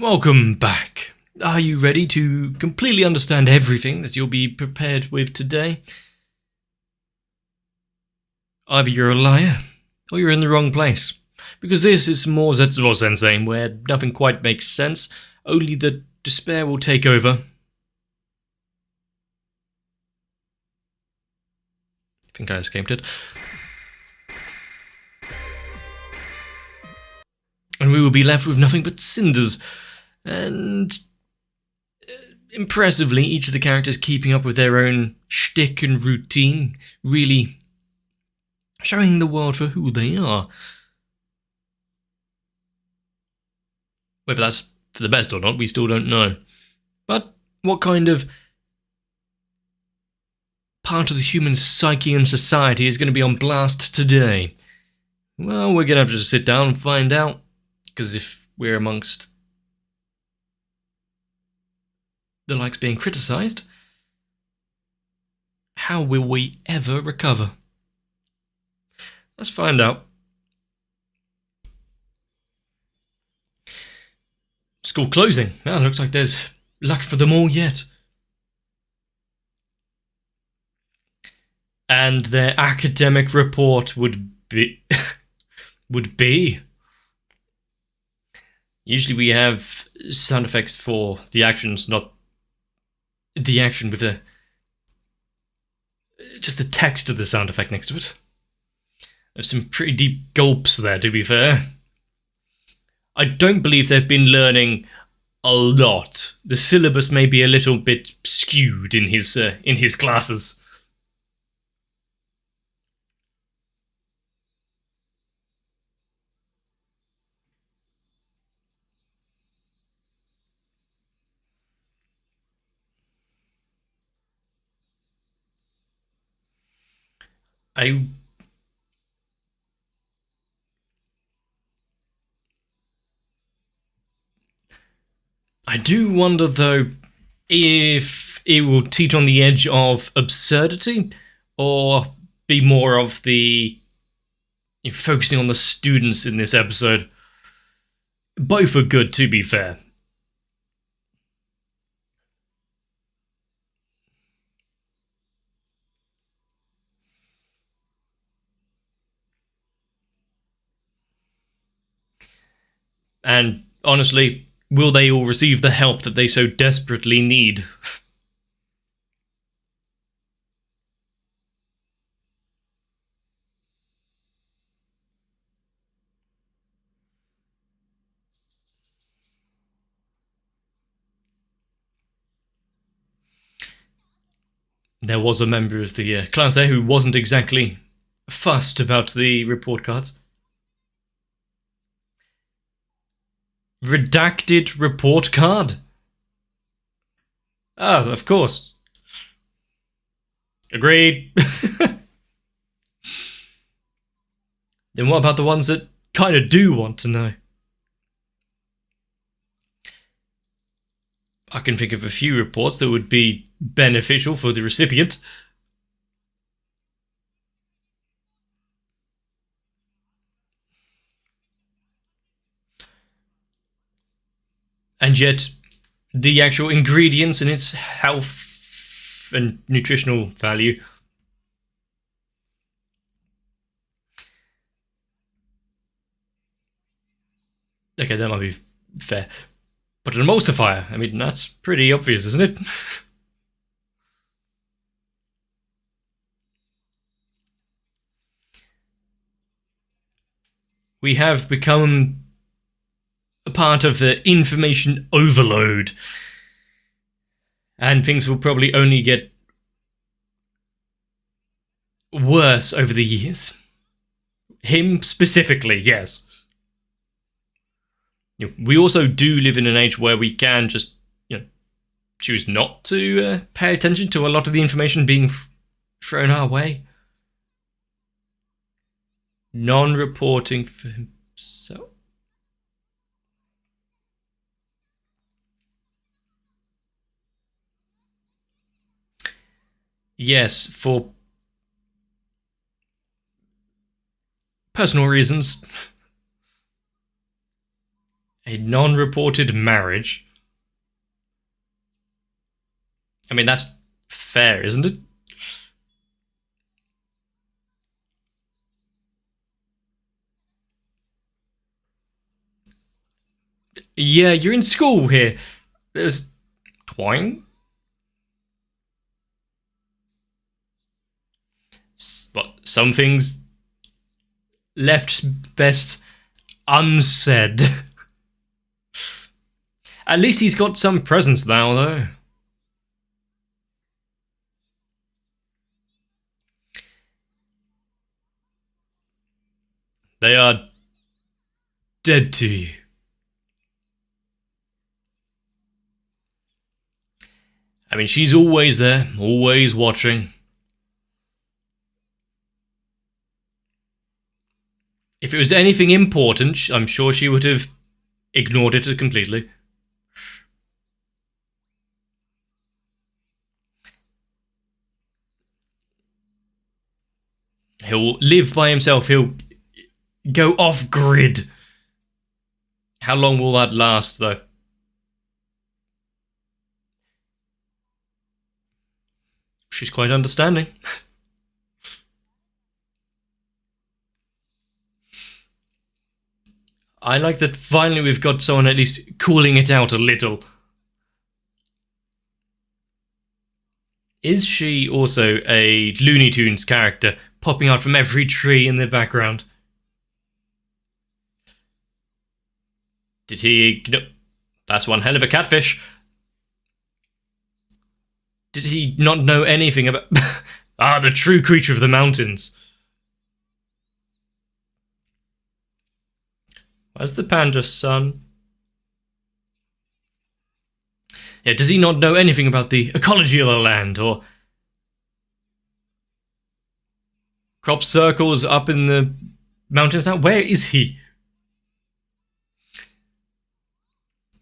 Welcome back. Are you ready to completely understand everything that you'll be prepared with today? Either you're a liar, or you're in the wrong place. Because this is more Zetsubou Sensei, where nothing quite makes sense, only the despair will take over. I think I escaped it. And we will be left with nothing but cinders. And impressively, each of the characters keeping up with their own shtick and routine, really showing the world for who they are. Whether that's for the best or not, we still don't know. But what kind of part of the human psyche and society is going to be on blast today? Well, we're going to have to sit down and find out. Because if we're amongst the likes being criticised, how will we ever recover? Let's find out. School closing. Well, looks like there's luck for them all yet. And their academic report would be... Usually we have sound effects for the actions, not the action with just the text of the sound effect next to it. There's some pretty deep gulps there, to be fair. I don't believe they've been learning a lot. The syllabus may be a little bit skewed in his classes. I do wonder, though, if it will teach on the edge of absurdity or be more of the focusing on the students in this episode. Both are good, to be fair. And honestly, will they all receive the help that they so desperately need? There was a member of the class there who wasn't exactly fussed about the report cards. Redacted report card? Ah, of course. Agreed. Then what about the ones that kind of do want to know? I can think of a few reports that would be beneficial for the recipient. And yet, the actual ingredients and its health and nutritional value. Okay, that might be fair. But an emulsifier, I mean, that's pretty obvious, isn't it? We have become a part of the information overload. And things will probably only get worse over the years. Him specifically, yes. We also do live in an age where we can just, choose not to pay attention to a lot of the information being thrown our way. Non-reporting for himself. Yes, for personal reasons. A non-reported marriage. I mean, that's fair, isn't it? Yeah, you're in school here. There's twine. But some things left best unsaid. At least he's got some presence now, though. They are dead to you. I mean, she's always there, always watching. If it was anything important, I'm sure she would have ignored it completely. He'll live by himself. He'll go off-grid. How long will that last, though? She's quite understanding. I like that finally we've got someone at least cooling it out a little. Is she also a Looney Tunes character popping out from every tree in the background? Did he... No, that's one hell of a catfish. Did he not know anything about... Ah, the true creature of the mountains. Where's the panda's son? Yeah, does he not know anything about the ecology of the land, or crop circles up in the mountains now? Where is he?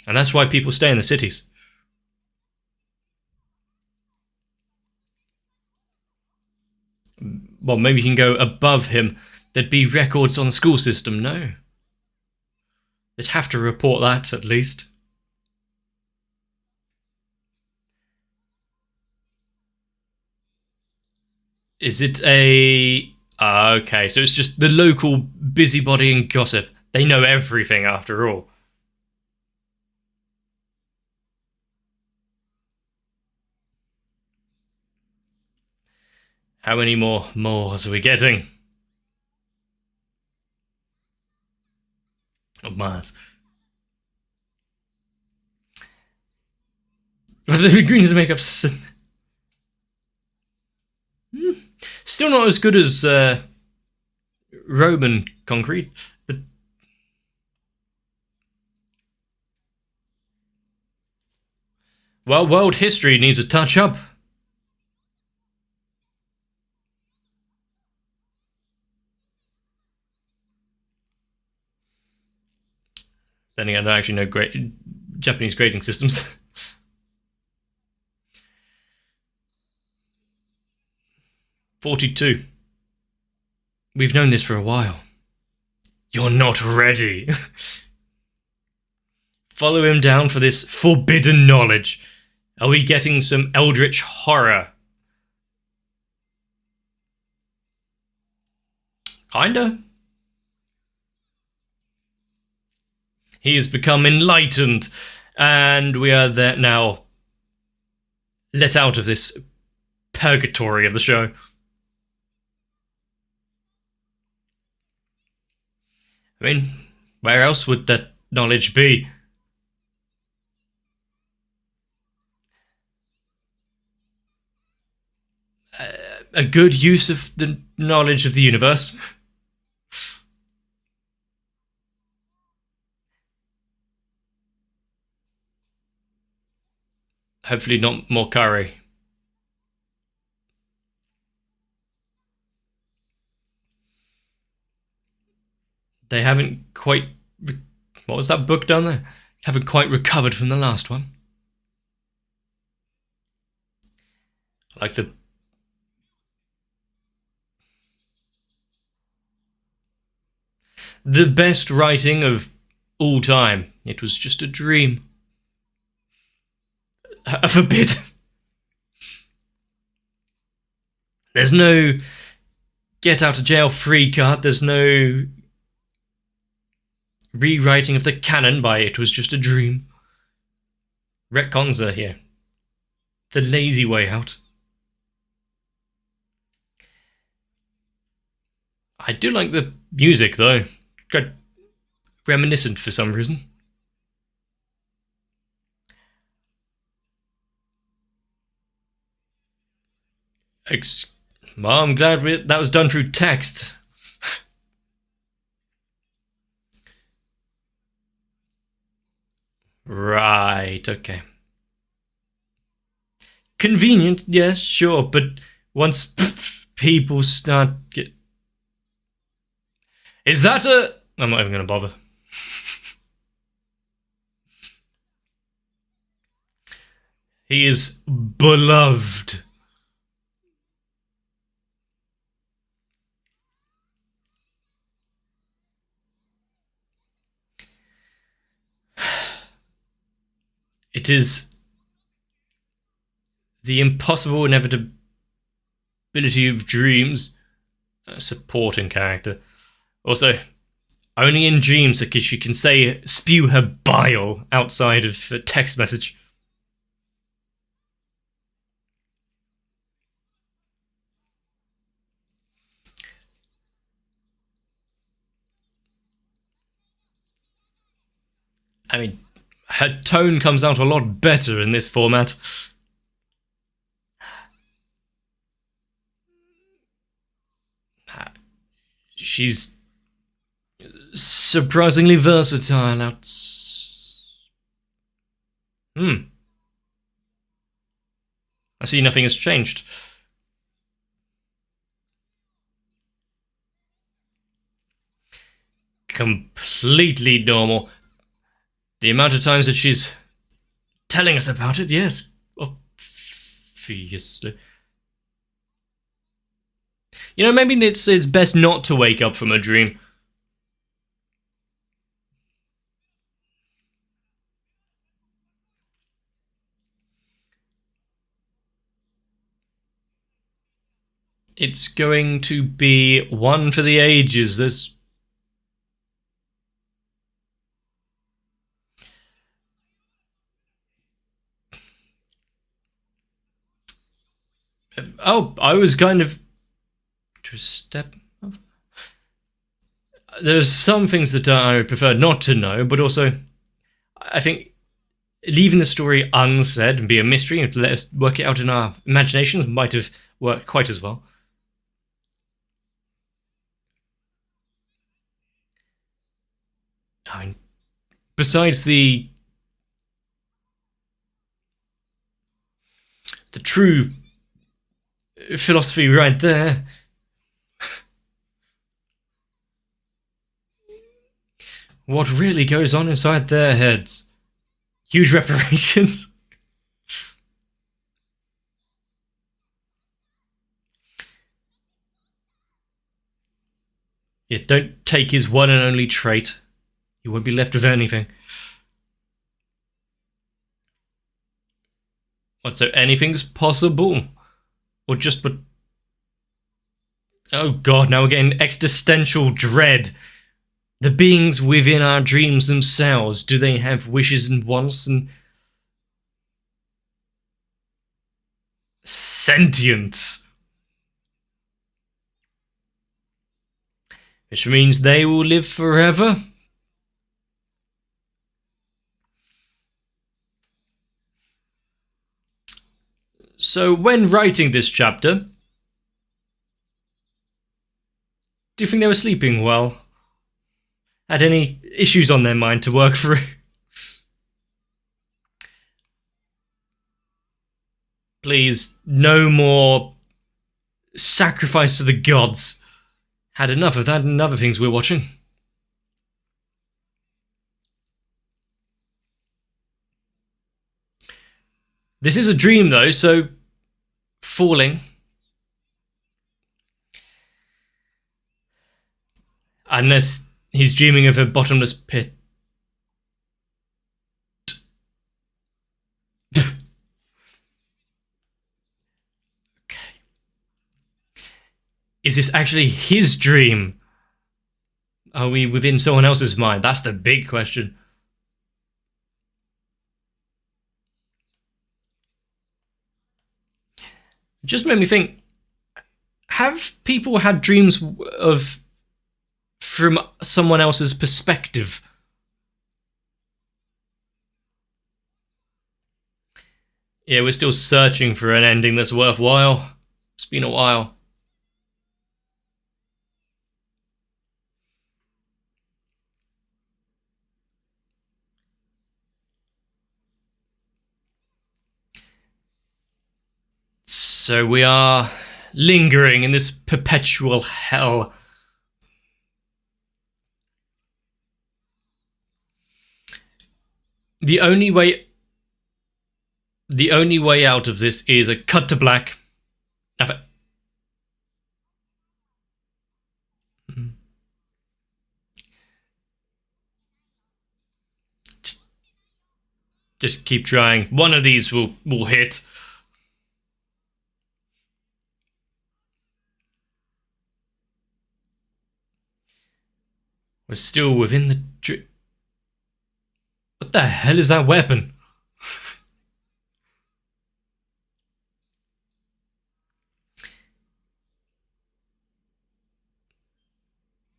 And that's why people stay in the cities. Well, maybe you can go above him. There'd be records on the school system, no? They'd have to report that, at least. Is it a... okay, so it's just the local busybody and gossip. They know everything, after all. How many more Moors are we getting? Of Mars. But the greens make up... Still not as good as Roman concrete, but... Well, world history needs a touch-up. Then again, I don't actually know great Japanese grading systems. "42. We've known this for a while. You're not ready." Follow him down for this forbidden knowledge. Are we getting some eldritch horror? Kinda. He has become enlightened, and we are there now, let out of this purgatory of the show. I mean, where else would that knowledge be? A good use of the knowledge of the universe. Hopefully not more curry. They haven't quite... What was that book down there? Haven't quite recovered from the last one. Like the best writing of all time. It was just a dream. Forbid. There's no get out of jail free card. There's no rewriting of the canon by it was just a dream. Retcons are here. The lazy way out. I do like the music though. Quite reminiscent for some reason. Well, I'm glad that was done through text. Right, okay. Convenient, yes, sure, but once people start get... Is that a... I'm not even going to bother. He is beloved. It is the impossible inevitability of dreams. A supporting character. Also, only in dreams because she can spew her bile outside of a text message. I mean, her tone comes out a lot better in this format. She's surprisingly versatile. I see nothing has changed. Completely normal. The amount of times that she's telling us about it, yes, obviously. You know, maybe it's best not to wake up from a dream. It's going to be one for the ages. There's... Oh, I was kind of... to step... There's some things that I would prefer not to know, but also I think leaving the story unsaid and be a mystery and let us work it out in our imaginations might have worked quite as well. I mean, besides the true philosophy right there, what really goes on inside their heads? Huge reparations. Yeah, don't take his one and only trait. You won't be left with anything. What, so anything's possible? Or just but... Oh god, now we're getting existential dread. The beings within our dreams themselves, do they have wishes and wants and... sentience? Which means they will live forever? So when writing this chapter, do you think they were sleeping well? Had any issues on their mind to work through? Please, no more sacrifice to the gods. Had enough of that and other things we're watching. This is a dream though, so falling. Unless he's dreaming of a bottomless pit. Is this actually his dream? Are we within someone else's mind? That's the big question. It just made me think, have people had dreams of from someone else's perspective? Yeah, we're still searching for an ending that's worthwhile. It's been a while. So we are lingering in this perpetual hell. The only way out of this is a cut to black. Just keep trying. One of these will hit. We're still within the... What the hell is that weapon?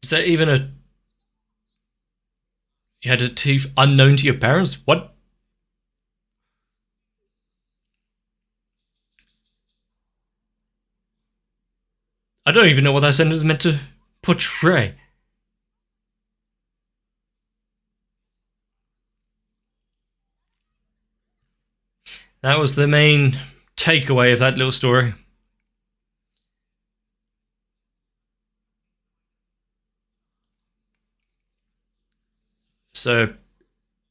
Is that even a... You had a teeth unknown to your parents? What? I don't even know what that sentence is meant to portray. That was the main takeaway of that little story. So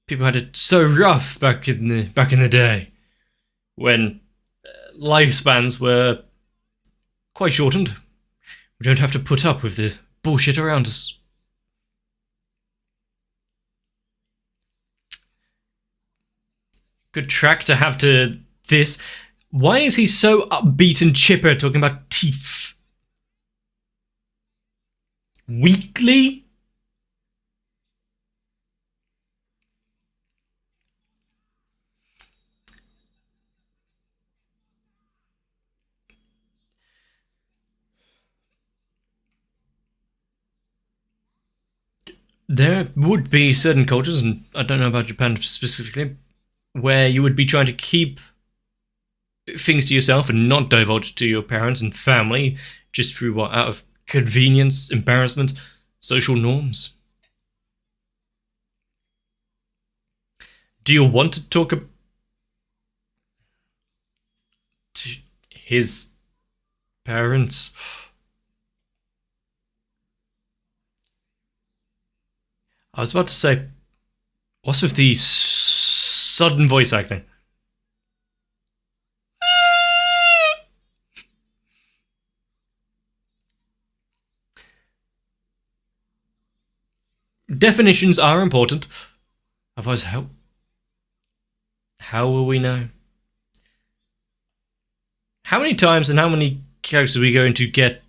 people had it so rough back in the day, when lifespans were quite shortened. We don't have to put up with the bullshit around us. Good track to have to this. Why is he so upbeat and chipper talking about teeth? Weekly? There would be certain cultures, and I don't know about Japan specifically, where you would be trying to keep things to yourself and not divulge to your parents and family just through what, out of convenience, embarrassment, social norms. Do you want to talk to his parents? I was about to say, what's with the sudden voice acting? Definitions are important. Otherwise, how will we know? How many times and how many characters are we going to get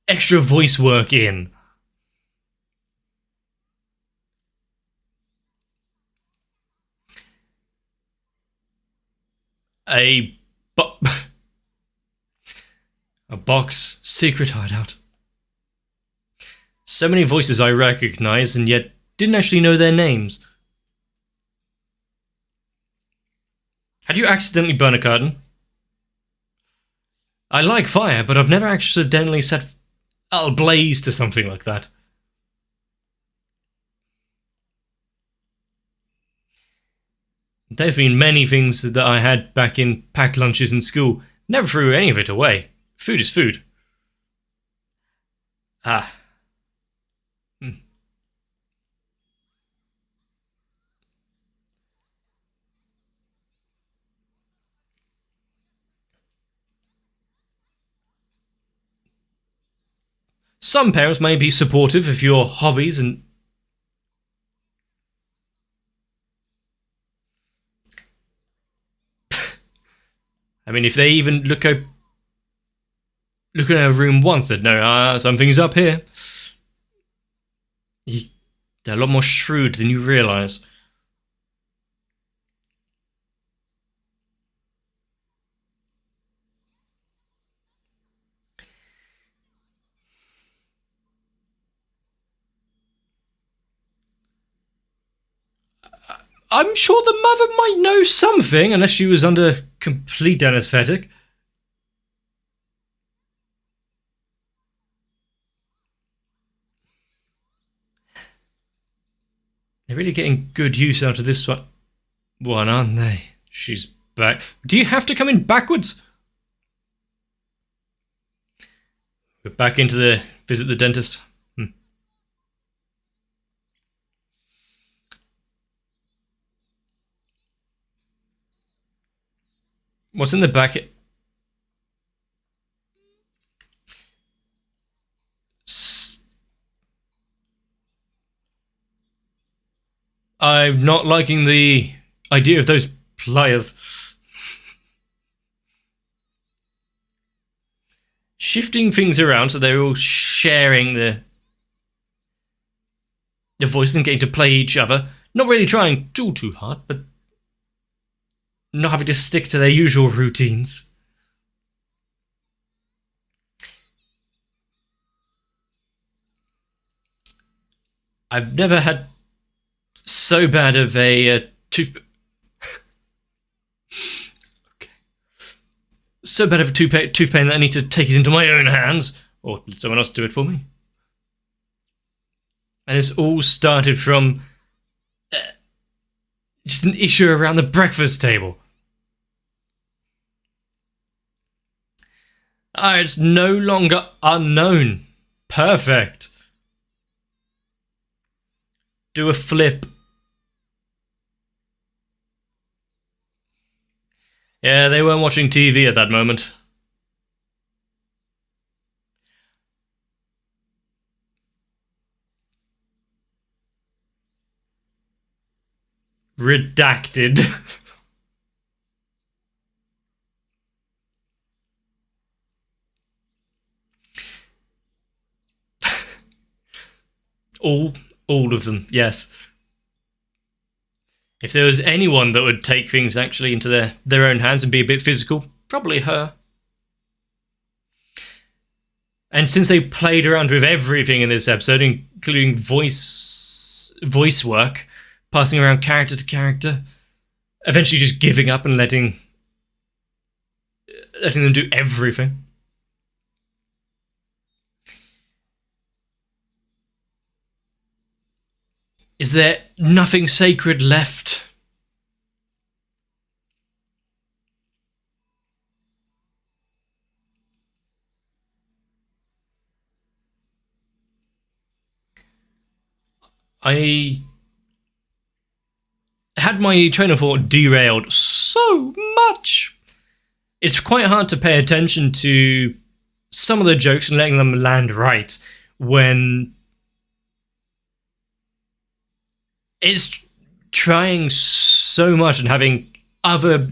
extra voice work in? A box secret hideout. So many voices I recognize and yet didn't actually know their names. Had you accidentally burn a curtain? I like fire, but I've never accidentally set ablaze to something like that. There've been many things that I had back in packed lunches in school. Never threw any of it away. Food is food. Ah. Some parents may be supportive of your hobbies and... I mean, if they even look at her room once, they'd know, something's up here. They're a lot more shrewd than you realise. I'm sure the mother might know something, unless she was under complete anaesthetic. They're really getting good use out of this one, aren't they? She's back. Do you have to come in backwards? We're back into the visit the dentist. What's in the back? I'm not liking the idea of those pliers. Shifting things around so they're all sharing the voices and getting to play each other. Not really trying too hard, but not having to stick to their usual routines. I've never had so bad of a tooth... okay. So bad of a tooth pain that I need to take it into my own hands, or let someone else do it for me. And it's all started from just an issue around the breakfast table. It's no longer unknown. Perfect. Do a flip. Yeah, they weren't watching TV at that moment. Redacted. All of them, yes. If there was anyone that would take things actually into their own hands and be a bit physical, probably her. And since they played around with everything in this episode, including voice work, passing around character to character, eventually just giving up and letting them do everything. Is there nothing sacred left? I had my train of thought derailed so much. It's quite hard to pay attention to some of the jokes and letting them land right when it's trying so much and having other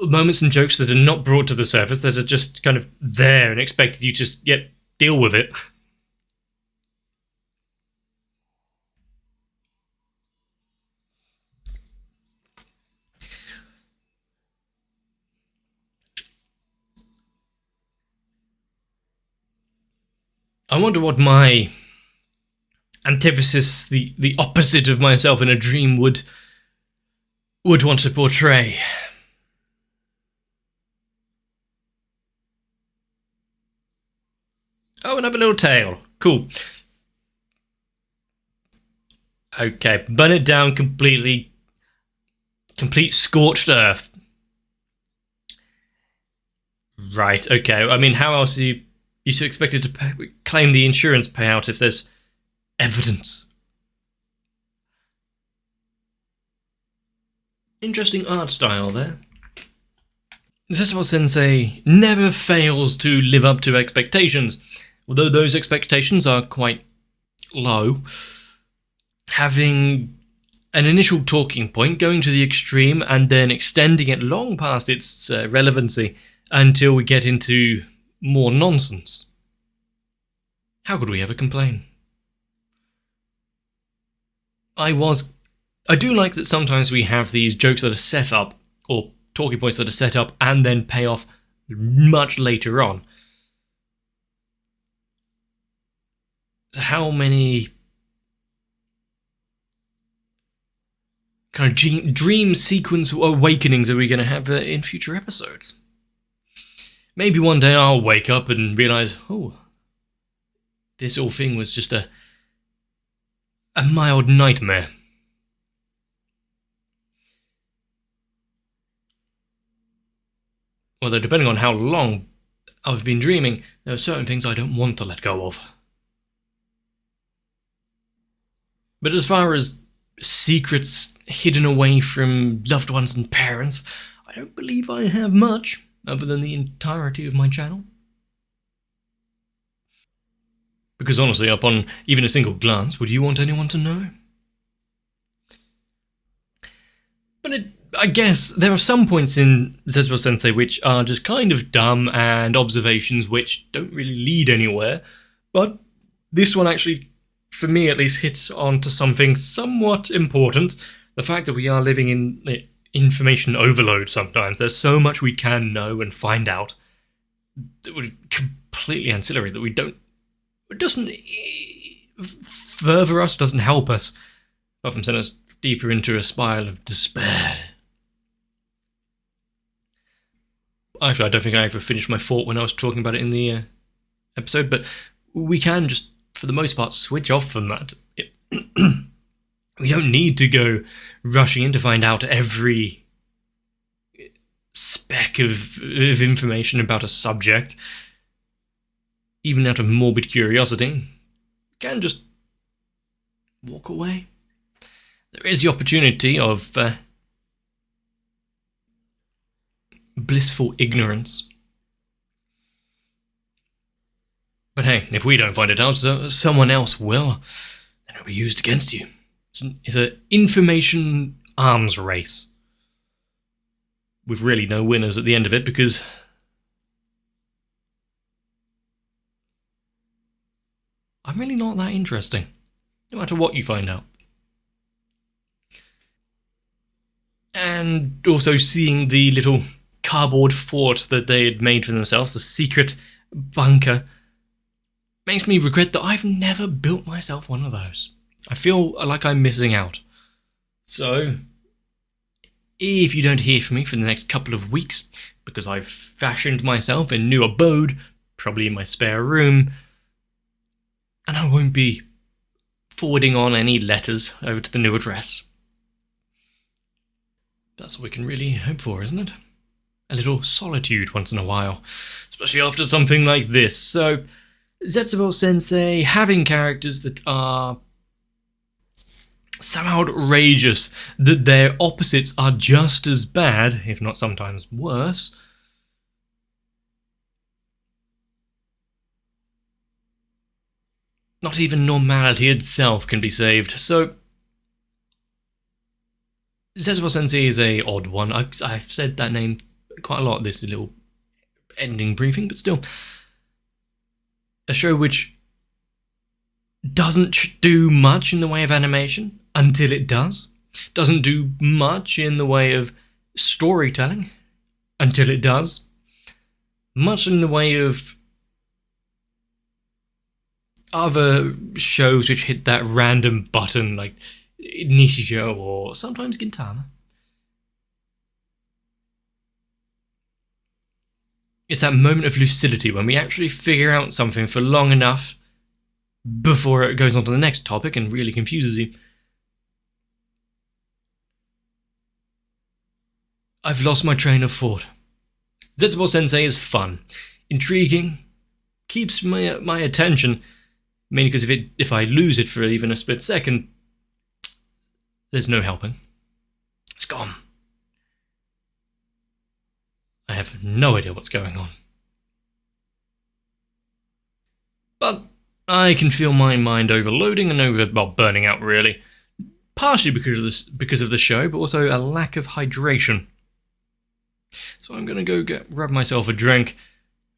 moments and jokes that are not brought to the surface, that are just kind of there and expected you to just deal with it. I wonder what my antithesis, the opposite of myself in a dream, would want to portray. Oh, another little tail. Cool. Okay, burn it down completely. Complete scorched earth. Right, okay. I mean, how else are you expected to claim the insurance payout if there's evidence? Interesting art style there. Zetsubou Sensei never fails to live up to expectations, although those expectations are quite low. Having an initial talking point, going to the extreme, and then extending it long past its relevancy until we get into more nonsense. How could we ever complain? I do like that sometimes we have these jokes that are set up, or talking points that are set up and then pay off much later on. So how many kind of dream sequence awakenings are we going to have in future episodes? Maybe one day I'll wake up and realise, oh, this whole thing was just a mild nightmare. Although, depending on how long I've been dreaming, there are certain things I don't want to let go of. But as far as secrets hidden away from loved ones and parents, I don't believe I have much, other than the entirety of my channel. Because honestly, upon even a single glance, would you want anyone to know? But I guess there are some points in Zetsubou Sensei which are just kind of dumb and observations which don't really lead anywhere, but this one actually, for me at least, hits onto something somewhat important. The fact that we are living in information overload sometimes. There's so much we can know and find out that would completely ancillary, that we don't... It doesn't further us, doesn't help us, apart from send us deeper into a spiral of despair. Actually, I don't think I ever finished my thought when I was talking about it in the episode, but we can just, for the most part, switch off from that. We don't need to go rushing in to find out every speck of information about a subject, even out of morbid curiosity. We can just walk away. There is the opportunity of blissful ignorance. But hey, if we don't find it out, someone else will, then it'll be used against you. It's an information arms race, with really no winners at the end of it, because I'm really not that interesting, no matter what you find out. And also seeing the little cardboard fort that they had made for themselves, the secret bunker, makes me regret that I've never built myself one of those. I feel like I'm missing out. So, if you don't hear from me for the next couple of weeks, because I've fashioned myself a new abode, probably in my spare room, and I won't be forwarding on any letters over to the new address. That's what we can really hope for, isn't it? A little solitude once in a while, especially after something like this. So, Zetsubou Sensei having characters that are so outrageous that their opposites are just as bad, if not sometimes worse. Not even normality itself can be saved, so Zetsubou Sensei is a odd one. I've said that name quite a lot, this little ending briefing, but still. A show which doesn't do much in the way of animation until it does. Doesn't do much in the way of storytelling until it does. Much in the way of other shows which hit that random button like Nishijou or sometimes Gintama. It's that moment of lucidity when we actually figure out something for long enough before it goes on to the next topic and really confuses you. I've lost my train of thought. Zetsubou Sensei is fun, intriguing, keeps my attention, mainly because if I lose it for even a split second, there's no helping. It's gone. I have no idea what's going on. But I can feel my mind overloading and burning out, really. partially because of the show, but also a lack of hydration. So I'm going to go grab myself a drink,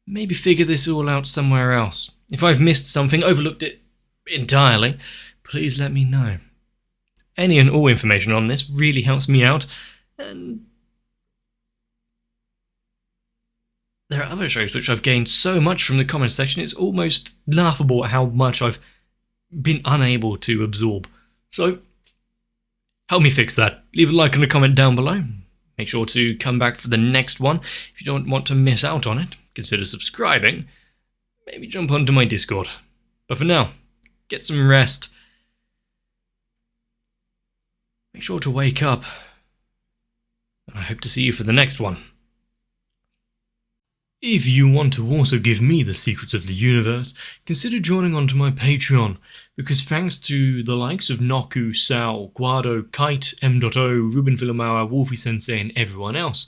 maybe figure this all out somewhere else. If I've missed something, overlooked it entirely, please let me know. Any and all information on this really helps me out, and there are other shows which I've gained so much from the comment section, it's almost laughable at how much I've been unable to absorb. So, help me fix that. Leave a like and a comment down below. Make sure to come back for the next one. If you don't want to miss out on it, consider subscribing. Maybe jump onto my Discord. But for now, get some rest. Make sure to wake up. And I hope to see you for the next one. If you want to also give me the secrets of the universe, consider joining onto my Patreon, because thanks to the likes of Noku, Sal, Guado, Kite, M.O, Ruben Villamauer, Wolfie Sensei and everyone else,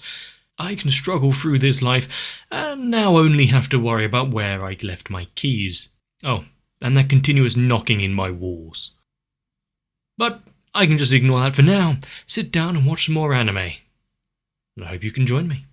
I can struggle through this life and now only have to worry about where I left my keys. Oh, and that continuous knocking in my walls. But I can just ignore that for now, sit down and watch some more anime. And I hope you can join me.